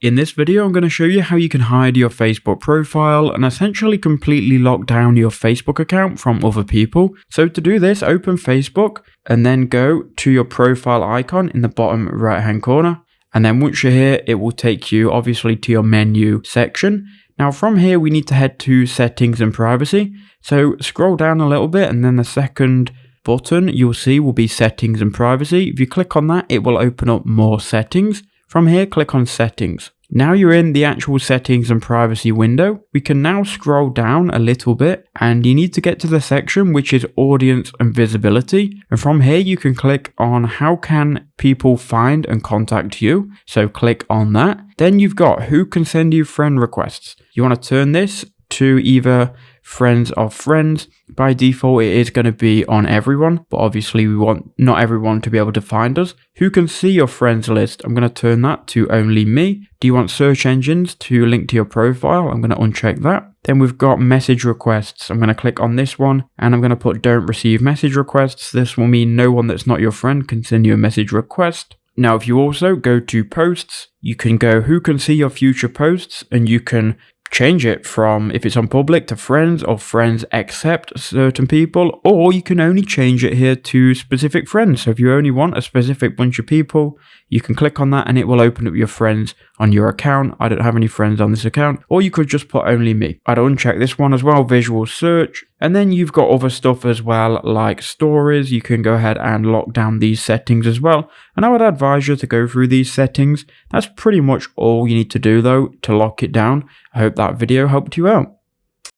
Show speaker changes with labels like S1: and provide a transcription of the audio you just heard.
S1: In this video, I'm going to show you how you can hide your Facebook profile and essentially completely lock down your Facebook account from other people. So to do this, open Facebook and then go to your profile icon in the bottom right hand corner. And then once you're here, it will take you obviously to your menu section. Now from here, we need to head to settings and privacy. So scroll down a little bit and then the second button you'll see will be settings and privacy. If you click on that, it will open up more settings. From here, click on settings. Now you're in the actual settings and privacy window. We can now scroll down a little bit and you need to get to the section which is audience and visibility. And from here you can click on how can people find and contact you. So click on that. Then you've got who can send you friend requests. You want to turn this to either friends of friends. By default it is going to be on everyone, but obviously we want not everyone to be able to find us. Who can see your friends list? I'm going to turn that to only me. Do you want search engines to link to your profile? I'm going to uncheck that. Then we've got message requests. I'm going to click on this one and I'm going to put don't receive message requests. This will mean no one that's not your friend can send you a message request. Now if you also go to posts, you can go who can see your future posts and you can change it from if it's on public to friends or friends except certain people, or you can only change it here to specific friends. So if you only want a specific bunch of people, you can click on that and it will open up your friends on your account. I don't have any friends on this account, or you could just put only me. I'd uncheck this one as well, visual search. And then you've got other stuff as well, like stories. You can go ahead and lock down these settings as well. And I would advise you to go through these settings. That's pretty much all you need to do though to lock it down. I hope that video helped you out.